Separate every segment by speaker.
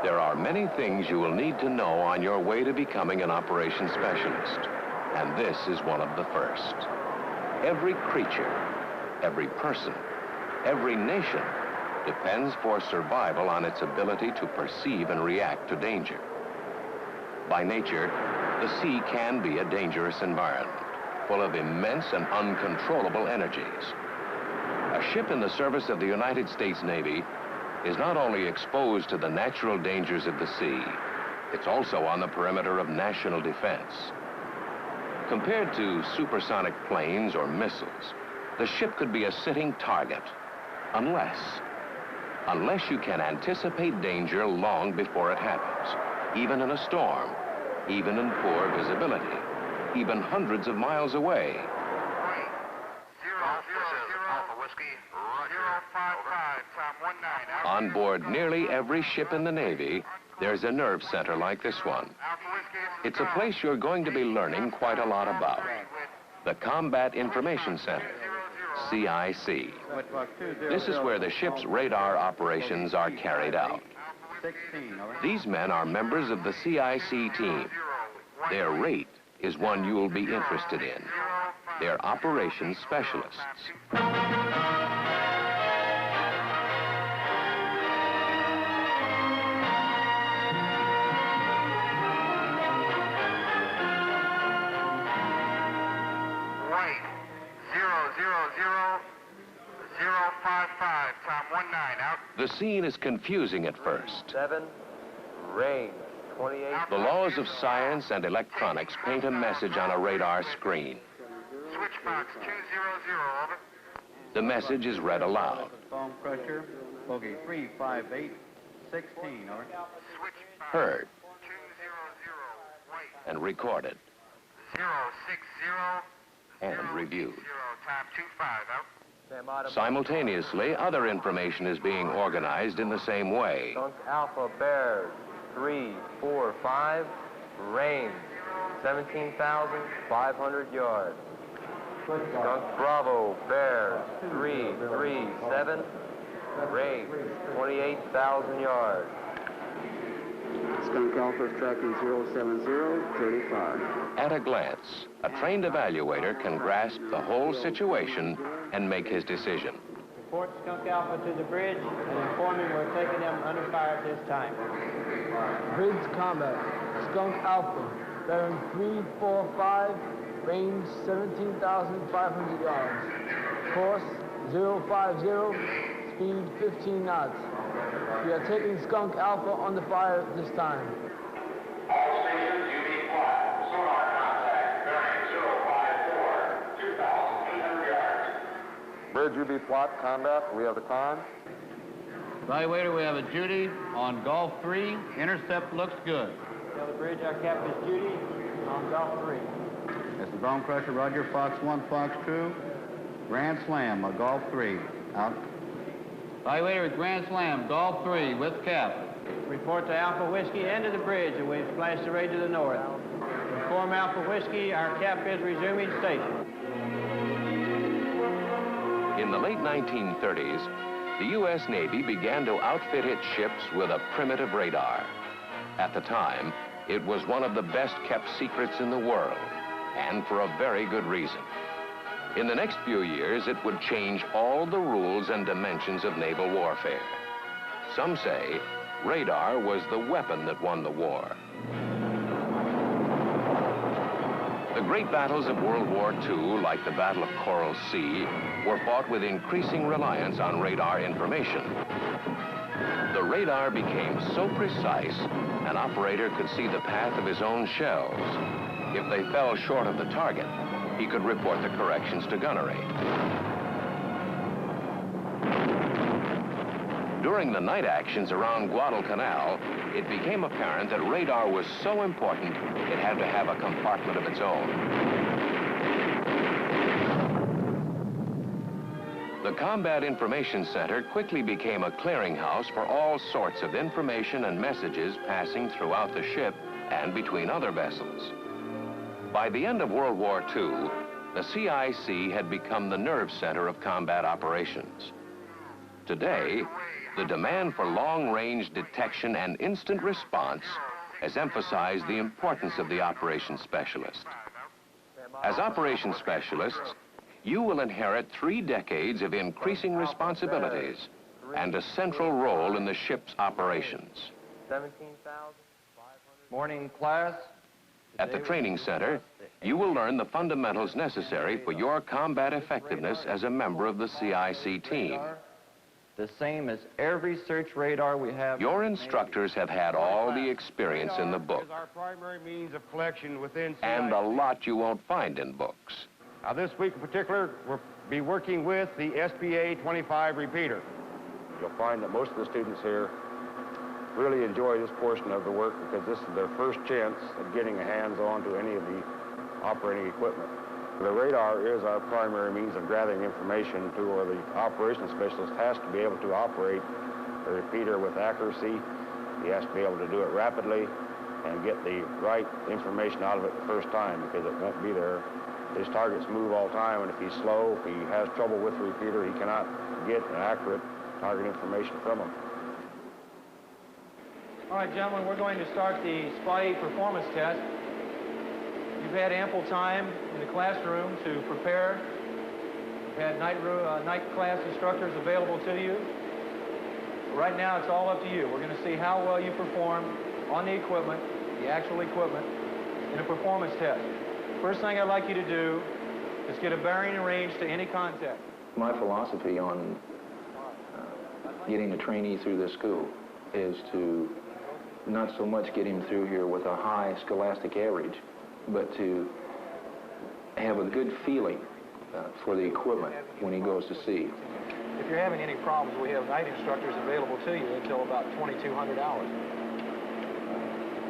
Speaker 1: There are many things you will need to know on your way to becoming an operations specialist, and this is one of the first. Every creature, every person, every nation depends for survival on its ability to perceive and react to danger. By nature, the sea can be a dangerous environment, full of immense and uncontrollable energies. A ship in the service of the United States Navy is not only exposed to the natural dangers of the sea, it's also on the perimeter of national defense. Compared to supersonic planes or missiles, the ship could be a sitting target, unless you can anticipate danger long before it happens, even in a storm, even in poor visibility, even hundreds of miles away. On board nearly every ship in the Navy, there's a nerve center like this one. It's a place you're going to be learning quite a lot about. The Combat Information Center, CIC. This is where the ship's radar operations are carried out. These men are members of the CIC team. Their rate is one you'll be interested in. They're operations specialists. The scene is confusing at first.
Speaker 2: 7, range, 28.
Speaker 1: The laws of science and electronics paint a message on a radar screen.
Speaker 3: Switch box 200, over.
Speaker 1: The message is read aloud.
Speaker 4: Foam pressure, bogey 358, 16, over.
Speaker 1: Heard
Speaker 3: 200, wait.
Speaker 1: and recorded
Speaker 3: 060,
Speaker 1: and reviewed.
Speaker 3: 0, time 25, out.
Speaker 1: Simultaneously, other information is being organized in the same way.
Speaker 2: Skunk Alpha Bears, 345, range, 17,500 yards. Skunk Bravo Bears, 337, range, 28,000 yards.
Speaker 5: Skunk Alpha tracking 07035.
Speaker 1: At a glance, a trained evaluator can grasp the whole situation and make his decision.
Speaker 6: Report Skunk Alpha to the bridge and inform him we're taking them under fire at this time.
Speaker 7: Bridge combat. Skunk Alpha, bearing 345, range 17,500 yards. Course 050, speed 15 knots. We are taking Skunk Alpha under fire at this time.
Speaker 3: All stations, UV flat. Sonar contact, bearing 054, 2,800 yards.
Speaker 2: Bridge UB plot, combat, we have the time.
Speaker 4: Evaluator, we have a Judy on Golf 3. Intercept looks good.
Speaker 6: Tell the bridge our cap is Judy on Golf 3.
Speaker 4: This is ground pressure, Roger, Fox 1, Fox 2. Grand Slam, a Golf 3, out. Evaluator at Grand Slam, Golf 3 with cap.
Speaker 6: Report to Alpha Whiskey and to the bridge, and we've flashed the ray to the north. Inform Alpha Whiskey our cap is resuming station.
Speaker 1: In the late 1930s, the U.S. Navy began to outfit its ships with a primitive radar. At the time, it was one of the best-kept secrets in the world, and for a very good reason. In the next few years, it would change all the rules and dimensions of naval warfare. Some say radar was the weapon that won the war. The great battles of World War II, like the Battle of Coral Sea, were fought with increasing reliance on radar information. The radar became so precise, an operator could see the path of his own shells. If they fell short of the target, he could report the corrections to gunnery. During the night actions around Guadalcanal, it became apparent that radar was so important, it had to have a compartment of its own. The Combat Information Center quickly became a clearinghouse for all sorts of information and messages passing throughout the ship and between other vessels. By the end of World War II, the CIC had become the nerve center of combat operations. Today, The demand for long-range detection and instant response has emphasized the importance of the operations specialist. As operations specialists, you will inherit 3 decades of increasing responsibilities and a central role in the ship's operations.
Speaker 6: 17,500. Morning, class.
Speaker 1: At the training center, you will learn the fundamentals necessary for your combat effectiveness as a member of the CIC team.
Speaker 6: The same as every search radar we have.
Speaker 1: Your instructors have had all the experience in the book,
Speaker 8: Our primary means of collection within CIC.
Speaker 1: and a lot you won't find in books.
Speaker 8: Now, this week in particular, we'll be working with the SPA 25 repeater.
Speaker 2: You'll find that most of the students here really enjoy this portion of the work because this is their first chance of getting a hands-on to any of the operating equipment. The radar is our primary means of gathering information to where the operations specialist has to be able to operate the repeater with accuracy. He has to be able to do it rapidly and get the right information out of it the first time because it won't be there. His targets move all the time, and if he's slow, if he has trouble with the repeater, he cannot get an accurate target information from him.
Speaker 6: All right, gentlemen, we're going to start the SPY performance test. You've had ample time in the classroom to prepare. You've had night class instructors available to you. Right now, it's all up to you. We're going to see how well you perform on the equipment, the actual equipment, in a performance test. First thing I'd like you to do is get a bearing and range to any contact.
Speaker 9: My philosophy on getting a trainee through this school is to not so much get him through here with a high scholastic average, but to have a good feeling for the equipment when he goes to sea.
Speaker 6: If you're having any problems, we have night instructors available to you until about 2,200 hours.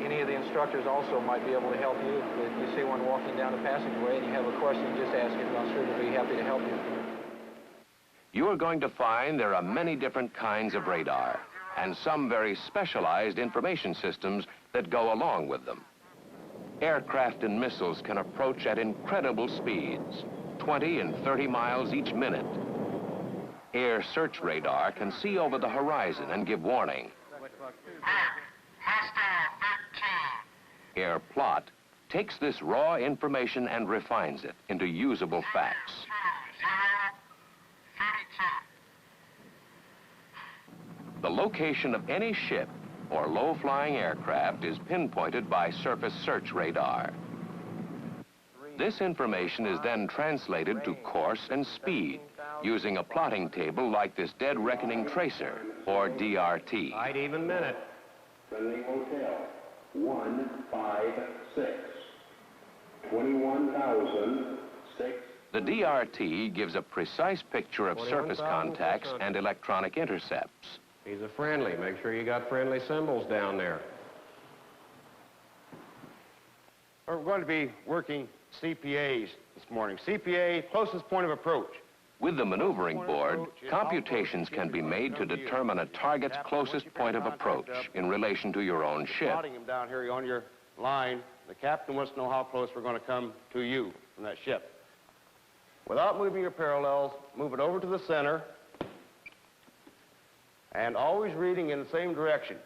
Speaker 6: Any of the instructors also might be able to help you. If you see one walking down the passageway and you have a question, just ask him. I'm sure they'll be happy to help you.
Speaker 1: You are going to find there are many different kinds of radar and some very specialized information systems that go along with them. Aircraft and missiles can approach at incredible speeds, 20 and 30 miles each minute. Air search radar can see over the horizon and give warning. Air plot takes this raw information and refines it into usable facts. The location of any ship or low-flying aircraft is pinpointed by surface search radar. This information is then translated to course and speed using a plotting table like this dead reckoning tracer, or DRT.
Speaker 8: Right even minute.
Speaker 3: Friendly Hotel, 156, 21,006.
Speaker 1: The DRT gives a precise picture of surface contacts and electronic intercepts.
Speaker 8: He's a friendly. Make sure you got friendly symbols down there. We're going to be working CPAs this morning. CPA, closest point of approach.
Speaker 1: With the maneuvering board, computations can be made to determine a target's closest point of approach in relation to your own ship.
Speaker 8: Plotting him down here on your line. The captain wants to know how close we're going to come to you from that ship. Without moving your parallels, move it over to the center, and always reading in the same direction.